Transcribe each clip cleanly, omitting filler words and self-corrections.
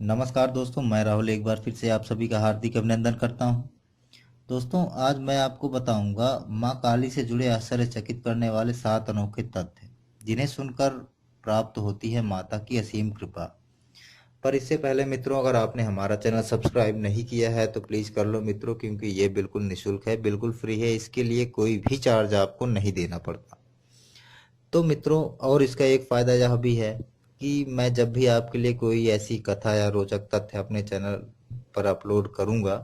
नमस्कार दोस्तों, मैं राहुल एक बार फिर से आप सभी का हार्दिक अभिनंदन करता हूं। दोस्तों, आज मैं आपको बताऊंगा मां काली से जुड़े आश्चर्यचकित करने वाले 7 अनोखे तथ्य, जिन्हें सुनकर प्राप्त होती है माता की असीम कृपा। पर इससे पहले मित्रों, अगर आपने हमारा चैनल सब्सक्राइब नहीं किया है तो प्लीज़ कर लो मित्रों, क्योंकि ये बिल्कुल निःशुल्क है, बिल्कुल फ्री है। इसके लिए कोई भी चार्ज आपको नहीं देना पड़ता। तो मित्रों, और इसका एक फ़ायदा यह भी है कि मैं जब भी आपके लिए कोई ऐसी कथा या रोचक तथ्य अपने चैनल पर अपलोड करूंगा,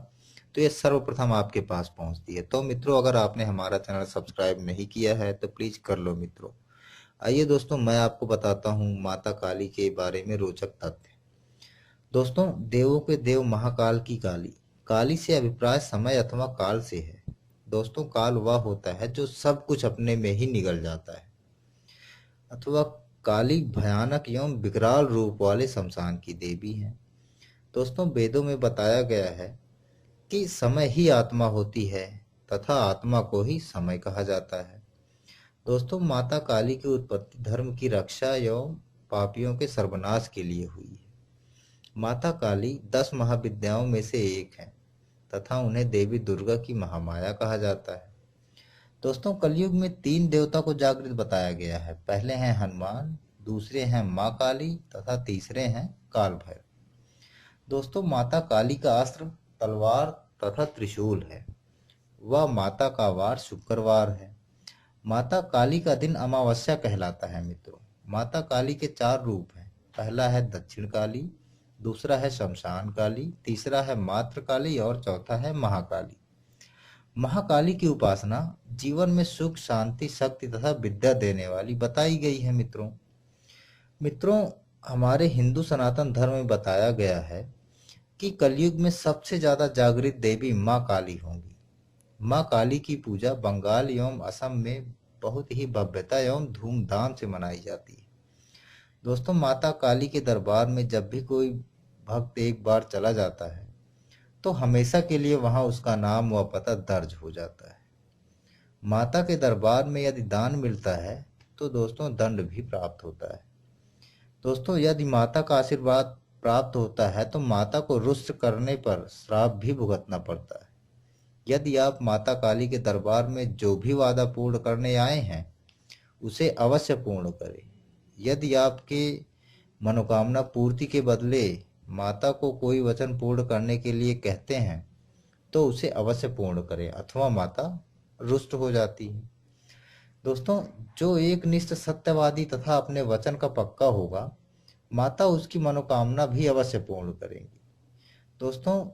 तो ये सर्वप्रथम आपके पास पहुंचती है। तो मित्रों, अगर आपने हमारा चैनल सब्सक्राइब नहीं किया है तो प्लीज़ कर लो मित्रों। आइए दोस्तों, मैं आपको बताता हूँ माता काली के बारे में रोचक तथ्य। दोस्तों, देवों के देव महाकाल की काली। काली से अभिप्राय समय अथवा काल से है। दोस्तों, काल वह होता है जो सब कुछ अपने में ही निगल जाता है, अथवा काली भयानक एवं विकराल रूप वाले शमशान की देवी हैं। दोस्तों, वेदों में बताया गया है कि समय ही आत्मा होती है तथा आत्मा को ही समय कहा जाता है। दोस्तों, माता काली की उत्पत्ति धर्म की रक्षा एवं पापियों के सर्वनाश के लिए हुई है। माता काली 10 महाविद्याओं में से एक है तथा उन्हें देवी दुर्गा की महामाया कहा जाता है। दोस्तों, कलयुग में 3 देवता को जागृत बताया गया है। पहले हैं हनुमान, दूसरे हैं माँ काली तथा तीसरे हैं काल भैरव। दोस्तों, माता काली का अस्त्र तलवार तथा त्रिशूल है। वह माता का वार शुक्रवार है। माता काली का दिन अमावस्या कहलाता है मित्रों। माता काली के 4 रूप हैं। पहला है दक्षिण काली, दूसरा है शमशान काली, तीसरा है मातृ काली और चौथा है महाकाली। महाकाली की उपासना जीवन में सुख, शांति, शक्ति तथा विद्या देने वाली बताई गई है मित्रों। मित्रों, हमारे हिंदू सनातन धर्म में बताया गया है कि कलयुग में सबसे ज्यादा जागृत देवी माँ काली होंगी। माँ काली की पूजा बंगाल एवं असम में बहुत ही भव्यता एवं धूमधाम से मनाई जाती है। दोस्तों, माता काली के दरबार में जब भी कोई भक्त एक बार चला जाता है तो हमेशा के लिए वहां उसका नाम व पता दर्ज हो जाता है। माता के दरबार में यदि दान मिलता है तो दोस्तों दंड भी प्राप्त होता है। दोस्तों, यदि माता का आशीर्वाद प्राप्त होता है तो माता को रुष्ट करने पर श्राप भी भुगतना पड़ता है। यदि आप माता काली के दरबार में जो भी वादा पूर्ण करने आए हैं उसे अवश्य पूर्ण करें। यदि आपके मनोकामना पूर्ति के बदले माता को कोई वचन पूर्ण करने के लिए कहते हैं तो उसे अवश्य पूर्ण करें, अथवा माता रुष्ट हो जाती है। दोस्तों, जो एक निष्ठ सत्यवादी तथा अपने वचन का पक्का होगा, माता उसकी मनोकामना भी अवश्य पूर्ण करेंगी। दोस्तों,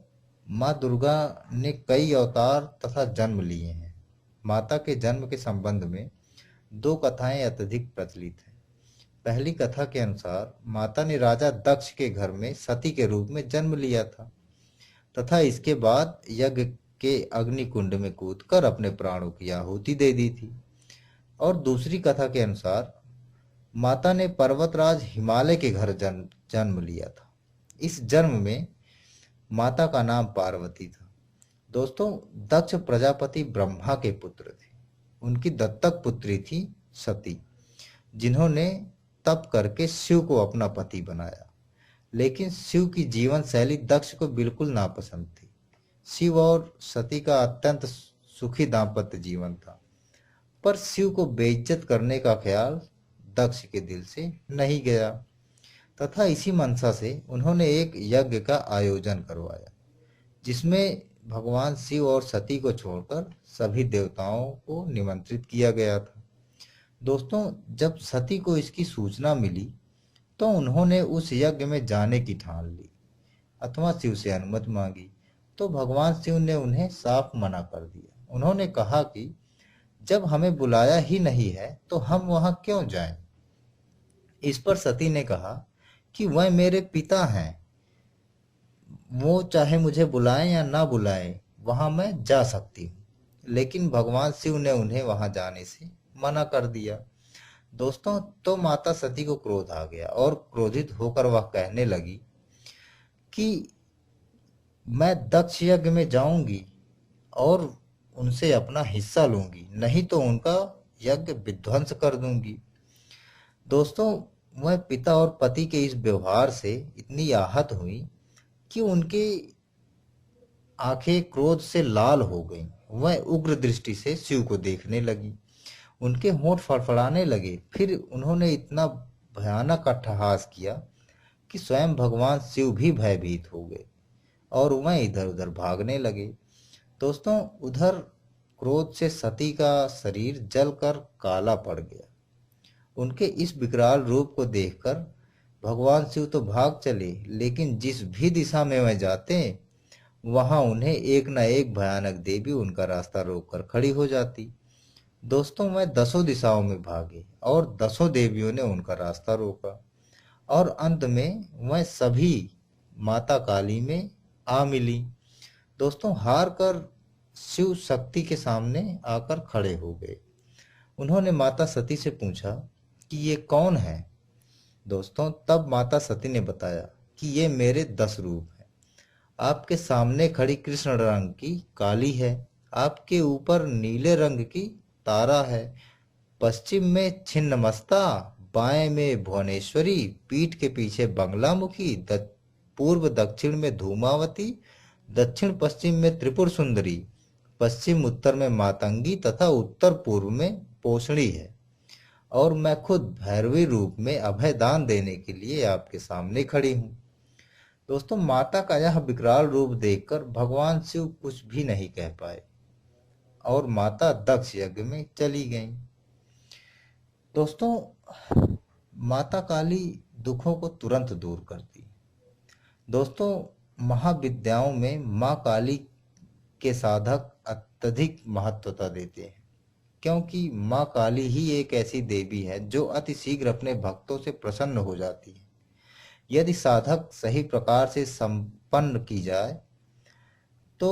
माँ दुर्गा ने कई अवतार तथा जन्म लिए हैं। माता के जन्म के संबंध में 2 कथाएं अत्यधिक प्रचलित हैं। पहली कथा के अनुसार माता ने राजा दक्ष के घर में सती के रूप में जन्म लिया था तथा इसके बाद यज्ञ के अग्नि कुंड में कूदकर अपने प्राणों की आहुति दे दी थी। और दूसरी कथा के अनुसार माता ने पर्वतराज हिमालय के घर जन्म जन्म लिया था। इस जन्म में माता का नाम पार्वती था। दोस्तों, दक्ष प्रजापति ब्रह्मा के पुत्र थे। उनकी दत्तक पुत्री थी सती, जिन्होंने तप करके शिव को अपना पति बनाया। लेकिन शिव की जीवन शैली दक्ष को बिल्कुल नापसंद थी। शिव और सती का अत्यंत सुखी दाम्पत्य जीवन था, पर शिव को बेइज्जत करने का ख्याल दक्ष के दिल से नहीं गया तथा इसी मंशा से उन्होंने एक यज्ञ का आयोजन करवाया, जिसमें भगवान शिव और सती को छोड़कर सभी देवताओं को निमंत्रित किया गया था। दोस्तों, जब सती को इसकी सूचना मिली तो उन्होंने उस यज्ञ में जाने की ठान ली अथवा शिव से अनुमति मांगी, तो भगवान शिव ने उन्हें साफ मना कर दिया। उन्होंने कहा कि जब हमें बुलाया ही नहीं है तो हम वहां क्यों जाएं। इस पर सती ने कहा कि वह मेरे पिता हैं, वो चाहे मुझे बुलाएं या ना बुलाएं, वहां मैं जा सकती हूँ। लेकिन भगवान शिव ने उन्हें वहां जाने से मना कर दिया। दोस्तों, तो माता सती को क्रोध आ गया और क्रोधित होकर वह कहने लगी कि मैं दक्ष यज्ञ में जाऊंगी और उनसे अपना हिस्सा लूंगी, नहीं तो उनका यज्ञ विध्वंस कर दूंगी। दोस्तों, वह पिता और पति के इस व्यवहार से इतनी आहत हुई कि उनकी आंखें क्रोध से लाल हो गईं। वह उग्र दृष्टि से शिव को देखने लगी। उनके होंठ फड़फड़ाने लगे। फिर उन्होंने इतना भयानक अट्टहास किया कि स्वयं भगवान शिव भी भयभीत हो गए और वह इधर उधर भागने लगे। दोस्तों, उधर क्रोध से सती का शरीर जलकर काला पड़ गया। उनके इस विकराल रूप को देखकर भगवान शिव तो भाग चले, लेकिन जिस भी दिशा में वह जाते वहां उन्हें एक न एक भयानक देवी उनका रास्ता रोककर खड़ी हो जाती। दोस्तों, वह दसों दिशाओं में भागे और दसों देवियों ने उनका रास्ता रोका और अंत में वह सभी माता काली में आ मिली। दोस्तों, हार कर शिव शक्ति के सामने आकर खड़े हो गए। उन्होंने माता सती से पूछा कि ये कौन है। दोस्तों, तब माता सती ने बताया कि ये मेरे 10 रूप हैं। आपके सामने खड़ी कृष्ण रंग की काली है, आपके ऊपर नीले रंग की तारा है, पश्चिम में छिन्नमस्ता, बाएं में भुवनेश्वरी, पीठ के पीछे बंगलामुखी, पूर्व दक्षिण में धूमावती, दक्षिण पश्चिम में त्रिपुर सुंदरी, पश्चिम उत्तर में मातंगी तथा उत्तर पूर्व में पोषणी है। और मैं खुद भैरवी रूप में अभय दान देने के लिए आपके सामने खड़ी हूँ। दोस्तों, माता का यह विकराल रूप देखकर भगवान शिव कुछ भी नहीं कह पाए और माता दक्ष यज्ञ में चली गईं। दोस्तों, माता काली दुखों को तुरंत दूर करती। दोस्तों, महाविद्याओं में माँ काली के साधक अत्यधिक महत्वता देते हैं, क्योंकि माँ काली ही एक ऐसी देवी है जो अति शीघ्र अपने भक्तों से प्रसन्न हो जाती है। यदि साधक सही प्रकार से संपन्न की जाए तो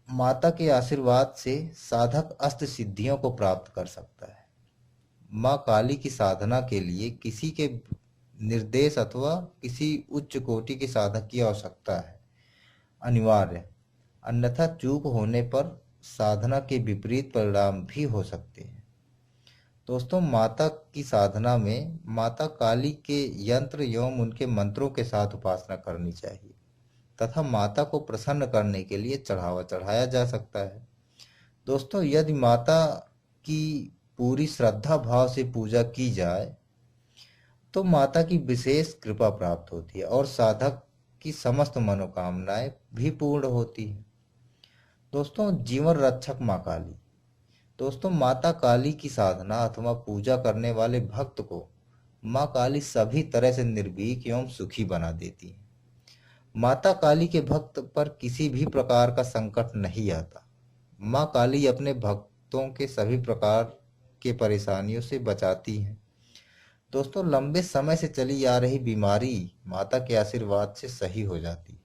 माता के आशीर्वाद से साधक अष्ट सिद्धियों को प्राप्त कर सकता है। माँ काली की साधना के लिए किसी के निर्देश अथवा किसी उच्च कोटि के साधक की आवश्यकता है, अनिवार्य। अन्यथा चूक होने पर साधना के विपरीत परिणाम भी हो सकते हैं। दोस्तों, माता की साधना में माता काली के यंत्र एवं उनके मंत्रों के साथ उपासना करनी चाहिए तथा माता को प्रसन्न करने के लिए चढ़ावा चढ़ाया जा सकता है। दोस्तों, यदि माता की पूरी श्रद्धा भाव से पूजा की जाए तो माता की विशेष कृपा प्राप्त होती है और साधक की समस्त मनोकामनाएं भी पूर्ण होती हैं। दोस्तों, जीवन रक्षक माँ काली। दोस्तों, माता काली की साधना अथवा पूजा करने वाले भक्त को माँ काली सभी तरह से निर्भीक एवं सुखी बना देती है। माता काली के भक्त पर किसी भी प्रकार का संकट नहीं आता। माँ काली अपने भक्तों के सभी प्रकार के परेशानियों से बचाती हैं। दोस्तों, लंबे समय से चली आ रही बीमारी माता के आशीर्वाद से सही हो जाती है।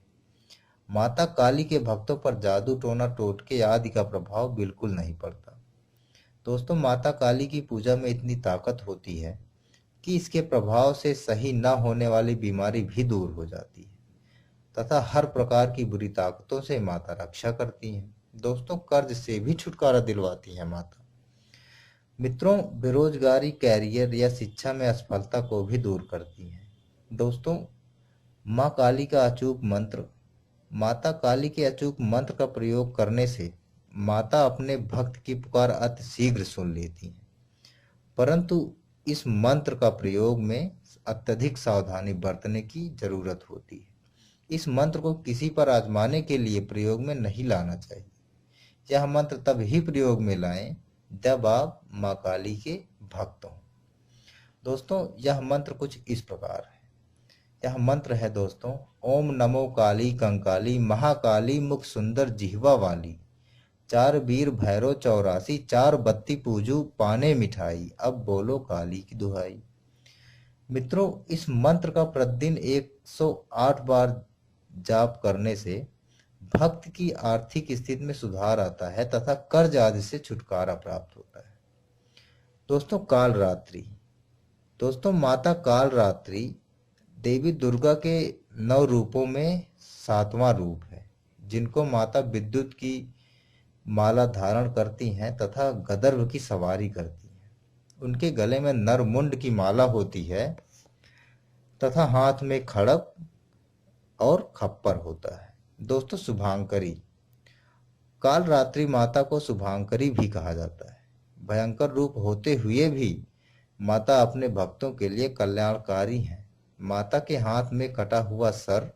माता काली के भक्तों पर जादू टोना टोटके आदि का प्रभाव बिल्कुल नहीं पड़ता। दोस्तों, माता काली की पूजा में इतनी ताकत होती है कि इसके प्रभाव से सही न होने वाली बीमारी भी दूर हो जाती है तथा हर प्रकार की बुरी ताकतों से माता रक्षा करती हैं। दोस्तों, कर्ज से भी छुटकारा दिलवाती है माता। मित्रों, बेरोजगारी, कैरियर या शिक्षा में असफलता को भी दूर करती हैं। दोस्तों, माँ काली का अचूक मंत्र। माता काली के अचूक मंत्र का प्रयोग करने से माता अपने भक्त की पुकार अति शीघ्र सुन लेती हैं, परंतु इस मंत्र का प्रयोग में अत्यधिक सावधानी बरतने की जरूरत होती है। इस मंत्र को किसी पर आजमाने के लिए प्रयोग में नहीं लाना चाहिए। यह मंत्र तब ही प्रयोग में लाएं जब आप माँ काली के भक्त हों। दोस्तों, यह मंत्र कुछ इस प्रकार है। यह मंत्र है दोस्तों, ओम नमो काली कंकाली महाकाली मुख सुंदर जिह्वा वाली, 4 वीर भैरव 84, 4 बत्ती पूजू पाने मिठाई, अब बोलो काली की दुहाई। मित्रों, इस मंत्र का प्रतिदिन 108 बार जाप करने से भक्त की आर्थिक स्थिति में सुधार आता है तथा कर्ज आदि से छुटकारा प्राप्त होता है। दोस्तों, काल रात्रि। दोस्तों, माता काल रात्रि देवी दुर्गा के 9 रूपों में 7वां रूप है, जिनको माता विद्युत की माला धारण करती हैं तथा गदर्भ की सवारी करती हैं। उनके गले में नरमुंड की माला होती है तथा हाथ में खड़ग और खप्पर होता है। दोस्तों, शुभांकरी, काल रात्रि माता को शुभांकरी भी कहा जाता है। भयंकर रूप होते हुए भी माता अपने भक्तों के लिए कल्याणकारी है। माता के हाथ में कटा हुआ सर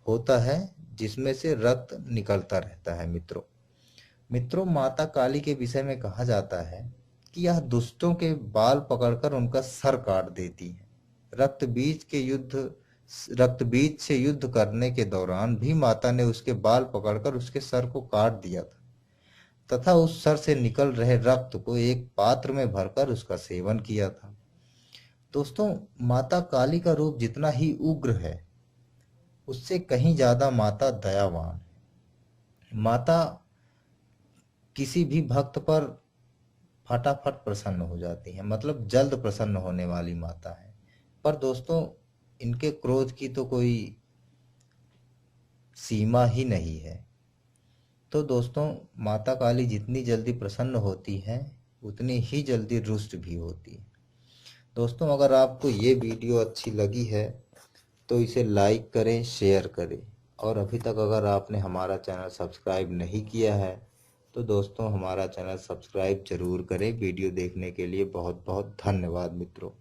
होता है जिसमें से रक्त निकलता रहता है। मित्रों, माता काली के विषय में कहा जाता है कि यह दुष्टों के बाल पकड़कर उनका सर काट देती है। रक्त बीज के युद्ध रक्त बीज से युद्ध करने के दौरान भी माता ने उसके बाल पकड़कर उसके सर को काट दिया था तथा उस सर से निकल रहे रक्त को एक पात्र में भरकर उसका सेवन किया था। दोस्तों, माता काली का रूप जितना ही उग्र है, उससे कहीं ज्यादा माता दयावान है। माता किसी भी भक्त पर फटाफट प्रसन्न हो जाती है, मतलब जल्द प्रसन्न होने वाली माता है। पर दोस्तों, इनके क्रोध की तो कोई सीमा ही नहीं है। तो दोस्तों, माता काली जितनी जल्दी प्रसन्न होती है, उतनी ही जल्दी रुष्ट भी होती है। दोस्तों, अगर आपको ये वीडियो अच्छी लगी है तो इसे लाइक करें, शेयर करें, और अभी तक अगर आपने हमारा चैनल सब्सक्राइब नहीं किया है तो दोस्तों हमारा चैनल सब्सक्राइब जरूर करें। वीडियो देखने के लिए बहुत बहुत धन्यवाद मित्रों।